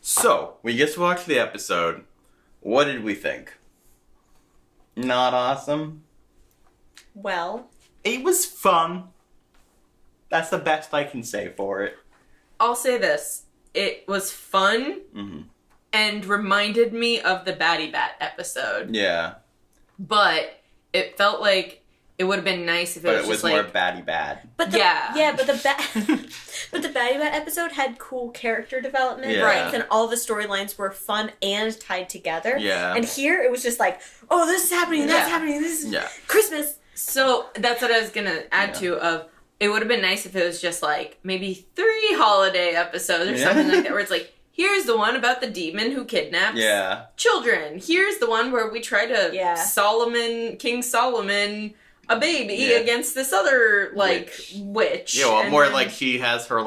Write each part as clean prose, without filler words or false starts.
So, we just watched the episode. What did we think? Not awesome? Well, it was fun. That's the best I can say for it. I'll say this. It was fun and reminded me of the Batty Bat episode. Yeah. But it felt like it would have been nice if it was just like... But it was more Batty Bad. but the Batty Bat episode had cool character development, Yeah. right? And all the storylines were fun and tied together. Yeah. And here it was just like, oh, this is happening, that's happening, this is Christmas. So that's what I was going to add to of... It would have been nice if it was just like maybe 3 holiday episodes or something like that, where it's like, here's the one about the demon who kidnaps children. Here's the one where we try to King Solomon, a baby against this other, witch. Yeah, well, more like she has her,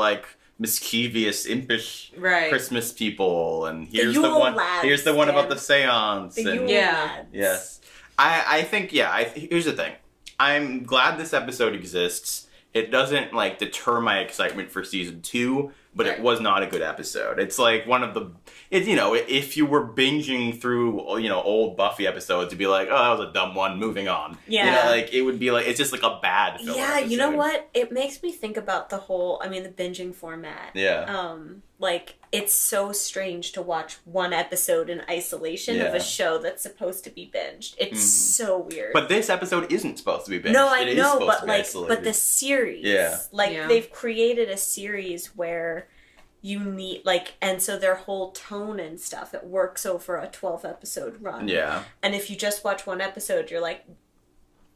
mischievous, impish Christmas people, and here's the one about the seance. Yes. I think, here's the thing. I'm glad this episode exists. It doesn't, deter my excitement for season 2, but it was not a good episode. It's one of the... if you were binging through, old Buffy episodes, you'd be like, oh, that was a dumb one, moving on. Yeah. It would be it's just a bad filler episode. You know what? It makes me think about the whole, the binging format. Yeah. It's so strange to watch one episode in isolation of a show that's supposed to be binged. It's so weird. But this episode isn't supposed to be binged. No, I know, but the series. Yeah. They've created a series where you need, and so their whole tone and stuff, it works over a 12-episode run. Yeah. And if you just watch one episode, you're like,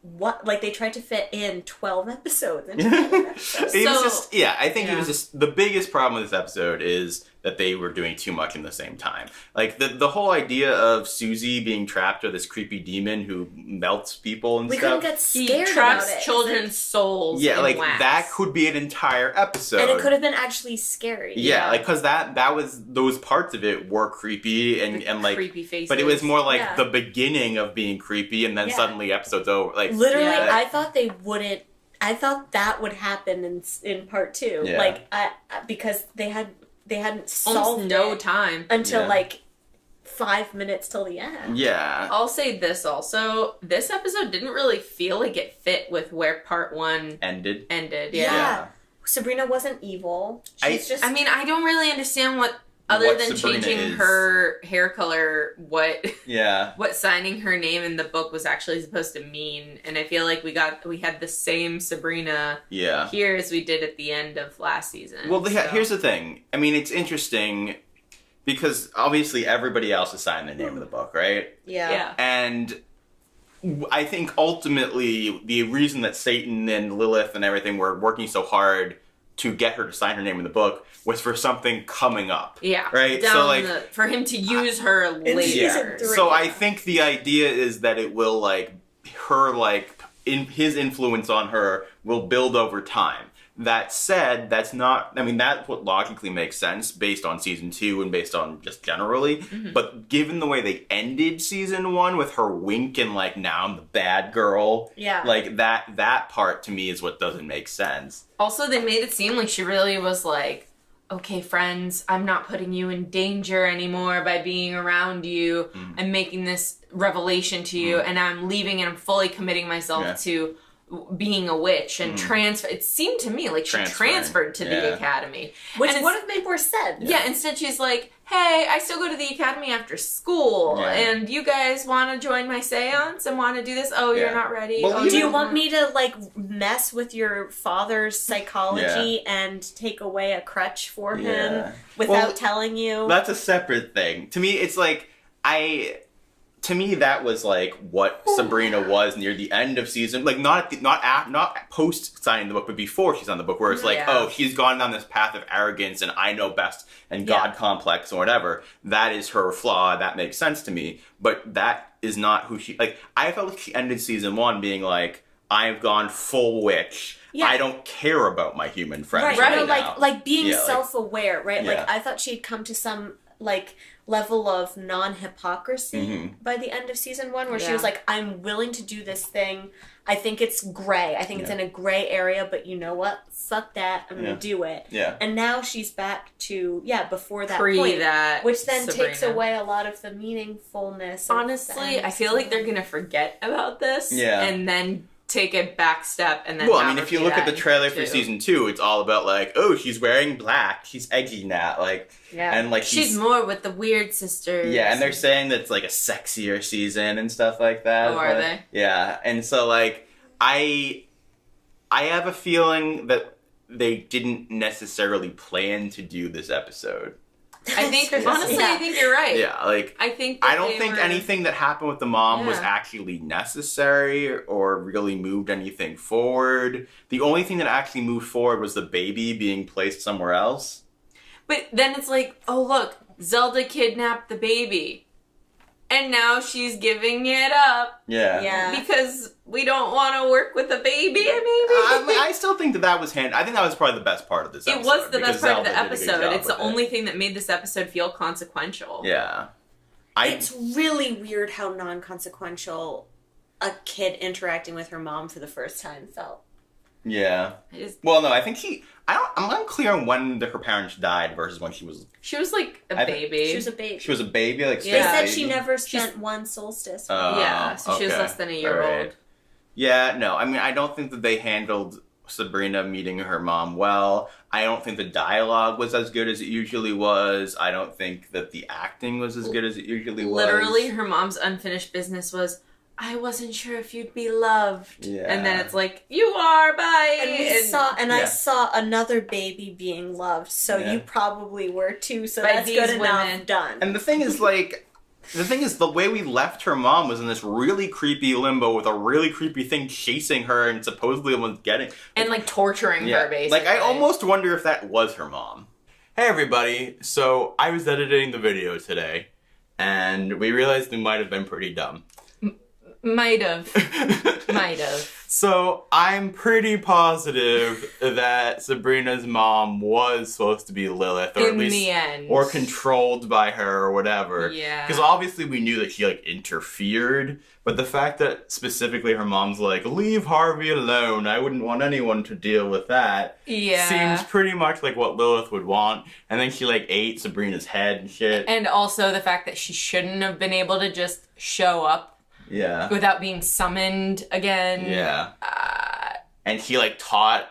what? They tried to fit in 12 episodes into one episode. I think it was just, the biggest problem with this episode is that they were doing too much in the same time. The whole idea of Susie being trapped with this creepy demon who melts people and stuff. We couldn't get scared He about it. traps children's souls Yeah, in wax. that could be an entire episode. And it could have been actually scary. Yeah, because that was, those parts of it were creepy and creepy faces. But it was more the beginning of being creepy and then suddenly episode's over. Literally, I thought they wouldn't. I thought that would happen in part 2. Yeah. Because they hadn't solved no time until 5 minutes till the end. Yeah. I'll say this also. This episode didn't really feel like it fit with where part 1 ended. Yeah. Sabrina wasn't evil. She's I don't really understand what than Sabrina changing is. her hair color, what what signing her name in the book was actually supposed to mean. And I feel like we had the same Sabrina here as we did at the end of last season. Well, here's the thing. It's interesting because obviously everybody else has signed their name in the book, right? Yeah. And I think ultimately the reason that Satan and Lilith and everything were working so hard to get her to sign her name in the book was for something coming up. Yeah. Right? For him to use her later. So I think the idea is that it will, his influence on her will build over time. That said, that's not... that's what logically makes sense based on season 2 and based on just generally. Mm-hmm. But given the way they ended season 1 with her wink and, now I'm the bad girl... Yeah. That part to me is what doesn't make sense. Also, they made it seem like she really was okay, friends, I'm not putting you in danger anymore by being around you and making this revelation to you, and I'm leaving and I'm fully committing myself to being a witch and transfer. It seemed to me like she transferred to the academy. Which would have made more sense. Yeah, instead she's like, hey, I still go to the academy after school, and you guys want to join my seance and want to do this? Oh, you're not ready? Well, do you want me to, mess with your father's psychology and take away a crutch for him without telling you? That's a separate thing. To me, it's to me, that was what Sabrina was near the end of season, not post signing the book, but before she's on the book, where it's oh, she's gone down this path of arrogance and I know best and God complex or whatever. That is her flaw. That makes sense to me, but that is not who she. I felt like she ended season 1 being I've gone full witch. Yeah. I don't care about my human friends right now. Being self-aware, right? I thought she'd come to some like level of non-hypocrisy by the end of season 1, where she was like, I'm willing to do this thing. I think it's gray. I think it's in a gray area, but you know what? Fuck that. I'm going to do it. Yeah. And now she's back to, before that point. That which then Sabrina. takes away a lot of the meaningfulness. Honestly, I feel like they're going to forget about this. Yeah. And then take a back step and then well, I mean, if you look at the trailer for season 2, it's all about like, oh, she's wearing black, she's edgy now, like, and like she's more with the weird sisters. Yeah, and they're saying that it's like a sexier season and stuff like that. Oh, are they? Yeah, and so like I have a feeling that they didn't necessarily plan to do this episode. I think, honestly, I think you're right. Yeah, like, I don't think anything that happened with the mom was actually necessary or really moved anything forward. The only thing that actually moved forward was the baby being placed somewhere else. But then it's like, oh, look, Zelda kidnapped the baby. And now she's giving it up. Yeah. Because we don't want to work with a baby, maybe. I still think that was I think that was probably the best part of this episode. It was the best part of the episode. It's the only thing thing that made this episode feel consequential. Yeah. It's really weird how non-consequential a kid interacting with her mom for the first time felt. Yeah. Well, no, I think I'm unclear on when her parents died versus when she was... She was like a baby. She was a baby. She was a baby? Like, they said she never spent one solstice. So she was less than a year old. Yeah, no, I mean, I don't think that they handled Sabrina meeting her mom well. I don't think the dialogue was as good as it usually was. I don't think that the acting was as good as it usually was. Literally, her mom's unfinished business was, I wasn't sure if you'd be loved. Yeah. And then it's like, you are, bye. And I saw another baby being loved, so you probably were too, so that's good enough. Done. And the thing is, the way we left her mom was in this really creepy limbo with a really creepy thing chasing her and supposedly almost getting... And, like, torturing her, basically. Like, I almost wonder if that was her mom. Hey, everybody. So, I was editing the video today, and we realized we might have been pretty dumb. Might have. So, I'm pretty positive that Sabrina's mom was supposed to be Lilith, or in at least, the end, or controlled by her, or whatever. Yeah. Because obviously we knew that she like interfered, but the fact that specifically her mom's like, "Leave Harvey alone. I wouldn't want anyone to deal with that." Yeah. Seems pretty much like what Lilith would want. And then she like ate Sabrina's head and shit. And also the fact that she shouldn't have been able to just show up. Yeah. Without being summoned again. Yeah. And he, like, taught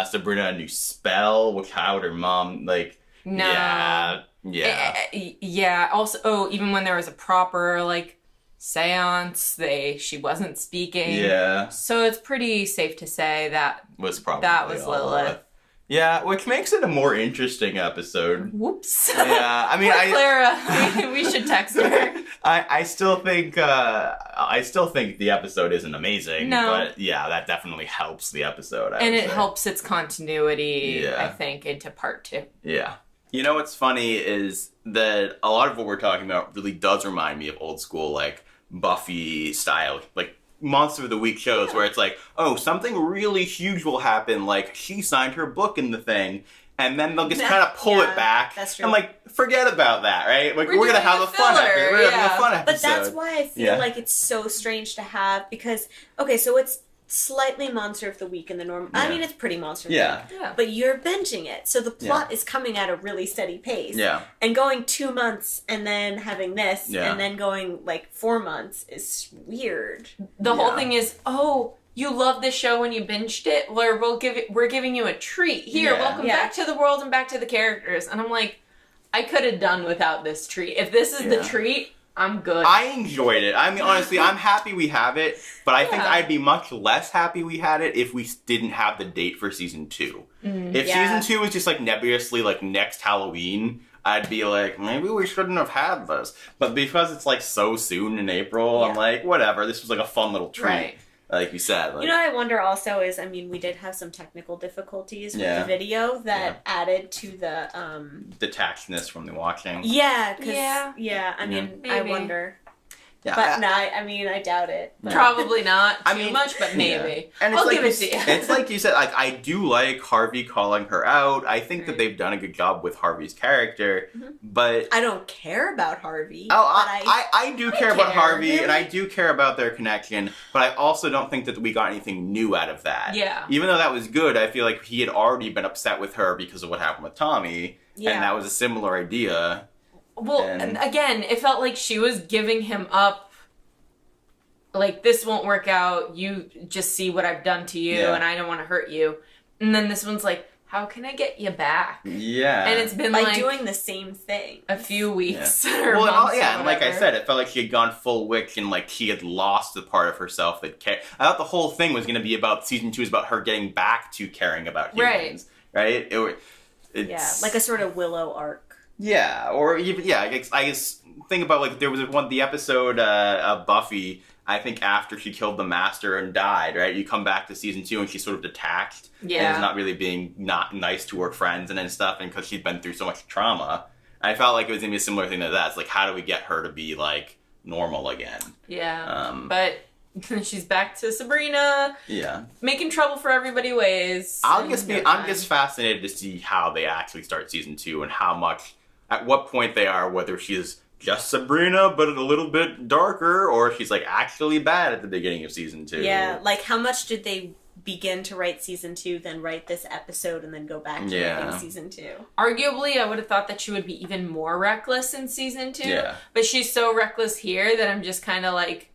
Sabrina a new spell, which how her mom, like... No. Yeah. Yeah. Also, even when there was a proper, like, seance, she wasn't speaking. Yeah. So it's pretty safe to say that was Lilith. Yeah, which makes it a more interesting episode. Whoops. Yeah, I mean, Clara, we should text her. I still think the episode isn't amazing. No. But yeah, that definitely helps the episode. And it helps its continuity, I think, into part 2. Yeah. You know what's funny is that a lot of what we're talking about really does remind me of old school, like, Buffy style, like, Monster of the Week shows where it's like, oh, something really huge will happen, like she signed her book in the thing, and then they'll just kind of pull it back. That's true. And like, forget about that, right? Like, we're gonna have a fun episode. We're gonna have a fun episode. But that's why I feel like it's so strange to have, because, okay, so it's slightly Monster of the Week in the normal... I mean, it's pretty Monster of the Week. Yeah. But you're binging it, so the plot is coming at a really steady pace. Yeah. And going 2 months and then having this, and then going, like, 4 months is weird. The whole thing is, oh, you love this show when you binged it? Well, we're giving you a treat. Here, welcome back to the world and back to the characters. And I'm like, I could have done without this treat. If this is the treat... I'm good. I enjoyed it. I mean, honestly, I'm happy we have it, but I think I'd be much less happy we had it if we didn't have the date for season 2. If season 2 was just like nebulously like next Halloween, I'd be like, maybe we shouldn't have had this. But because it's like so soon in April, I'm like, whatever. This was like a fun little treat. Right. Like you said. Like, you know what I wonder also is, I mean, we did have some technical difficulties with the video that added to the... detachedness from the watching. Yeah, I mean, maybe. I wonder. Yeah, but I doubt it. But. Probably not too much, but maybe. And I'll give it to you. It's like you said, like, I do like Harvey calling her out. I think that they've done a good job with Harvey's character, but... I don't care about Harvey. Oh, I do care about Harvey, and I do care about their connection, but I also don't think that we got anything new out of that. Yeah. Even though that was good, I feel like he had already been upset with her because of what happened with Tommy, and that was a similar idea. Well, and again, it felt like she was giving him up. Like, this won't work out. You just see what I've done to you, and I don't want to hurt you. And then this one's like, how can I get you back? Yeah. And it's been by doing the same thing. A few weeks. Yeah. Or months and like I said, it felt like she had gone full witch and like she had lost the part of herself that cared. I thought the whole thing was going to be about season 2 is about her getting back to caring about humans. Right? It's like a sort of Willow arc. Yeah, or even, I guess think about, like, there was the episode of Buffy, I think after she killed the Master and died, right? You come back to season 2 and she's sort of detached. Yeah. And is not really being not nice to her friends and stuff, and because she'd been through so much trauma. I felt like it was going to be a similar thing to that. It's like, how do we get her to be, like, normal again? Yeah, but... she's back to Sabrina. Yeah. Making trouble for everybody ways. I'm just fascinated to see how they actually start season 2 and how much... At what point they are, whether she's just Sabrina, but a little bit darker, or she's, like, actually bad at the beginning of season 2. Yeah, like, how much did they begin to write season 2, then write this episode, and then go back to writing season 2? Arguably, I would have thought that she would be even more reckless in season 2. Yeah. But she's so reckless here that I'm just kind of like...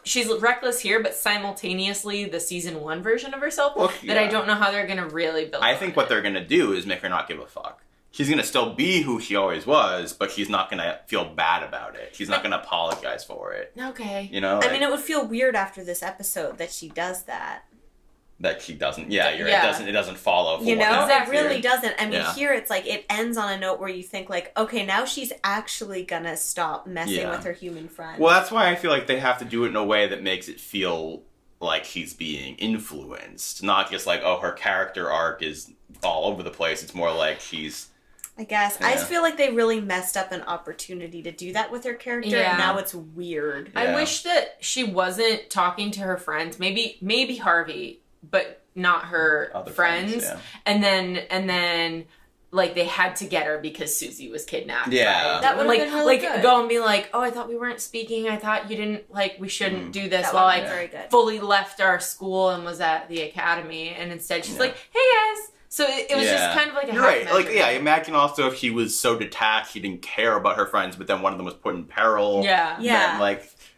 she's reckless here, but simultaneously the season 1 version of herself that I don't know how they're going to really build I think what they're going to do is make her not give a fuck. She's going to still be who she always was, but she's not going to feel bad about it. She's not going to apologize for it. Okay. You know? I mean, it would feel weird after this episode that she does that. That she doesn't. Yeah, you're right. It doesn't follow. You know, it really doesn't. I mean, here it's like it ends on a note where you think like, okay, now she's actually gonna stop messing with her human friend. Well, that's why I feel like they have to do it in a way that makes it feel like she's being influenced, not just like, oh, her character arc is all over the place. It's more like she's. I guess. Yeah. I just feel like they really messed up an opportunity to do that with her character, and now it's weird. Yeah. I wish that she wasn't talking to her friends. Maybe Harvey, but not her other friends. And then like they had to get her because Susie was kidnapped. Yeah. Right? That would have been really good. Go and be like, oh, I thought we weren't speaking. I thought you didn't, like, we shouldn't do this while I fully left our school and was at the academy. And instead she's like, hey guys. So it was just kind of like a half right. Like, imagine also if she was so detached, she didn't care about her friends, but then one of them was put in peril. Yeah.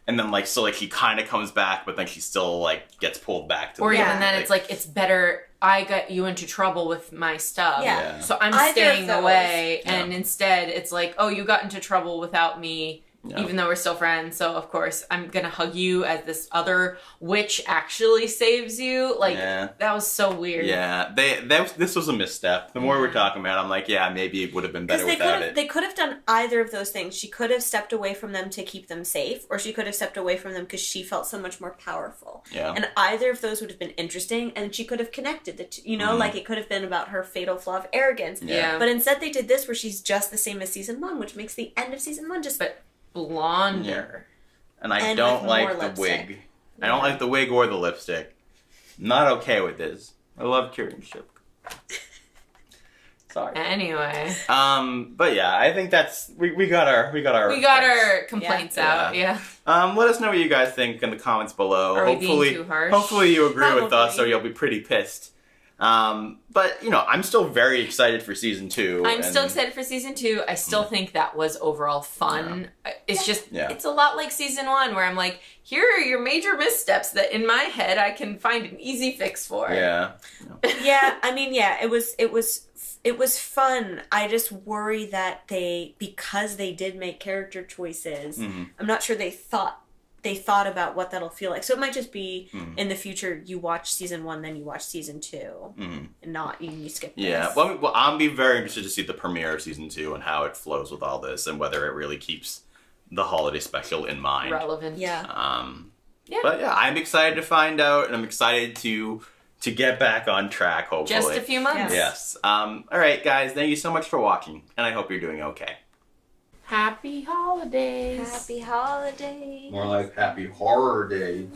And then, so, like, she kind of comes back, but then she still, like, gets pulled back to or even then it's like, it's better I got you into trouble with my stuff. Yeah. So I'm staying away. And instead, it's like, oh, you got into trouble without me. Even though we're still friends, so of course I'm gonna hug you as this other witch actually saves you. Like that was so weird. Yeah, this was a misstep. The more we're talking about it, I'm like, maybe it would have been better without it. They could have done either of those things. She could have stepped away from them to keep them safe, or she could have stepped away from them because she felt so much more powerful. Yeah. And either of those would have been interesting, and she could have connected the two. You know, like it could have been about her fatal flaw of arrogance. Yeah. But instead, they did this where she's just the same as season 1, which makes the end of season 1 just blonder. And I don't like the wig. I don't like the wig or the lipstick. Not okay with this. I love curing ship. Sorry. Anyway. But yeah, I think that's we got our complaints out. Yeah. Let us know what you guys think in the comments below. Are we being too harsh? Hopefully you agree with us, or you'll be pretty pissed. But I'm still very excited for season 2. I'm still excited for season 2. I still think that was overall fun. It's just, it's a lot like season 1 where I'm like, here are your major missteps that in my head I can find an easy fix for. Yeah. I mean, it was fun. I just worry that because they did make character choices, I'm not sure they thought about what that'll feel like. So it might just be in the future you watch season 1, then you watch season 2, and not you skip this. Yeah, well, I'll be very interested to see the premiere of season 2 and how it flows with all this, and whether it really keeps the holiday special in mind. Relevant. Yeah. But I'm excited to find out, and I'm excited to get back on track, hopefully. Just a few months. Yes. All right, guys, thank you so much for watching, and I hope you're doing okay. Happy holidays. Happy holidays. More like happy horror days.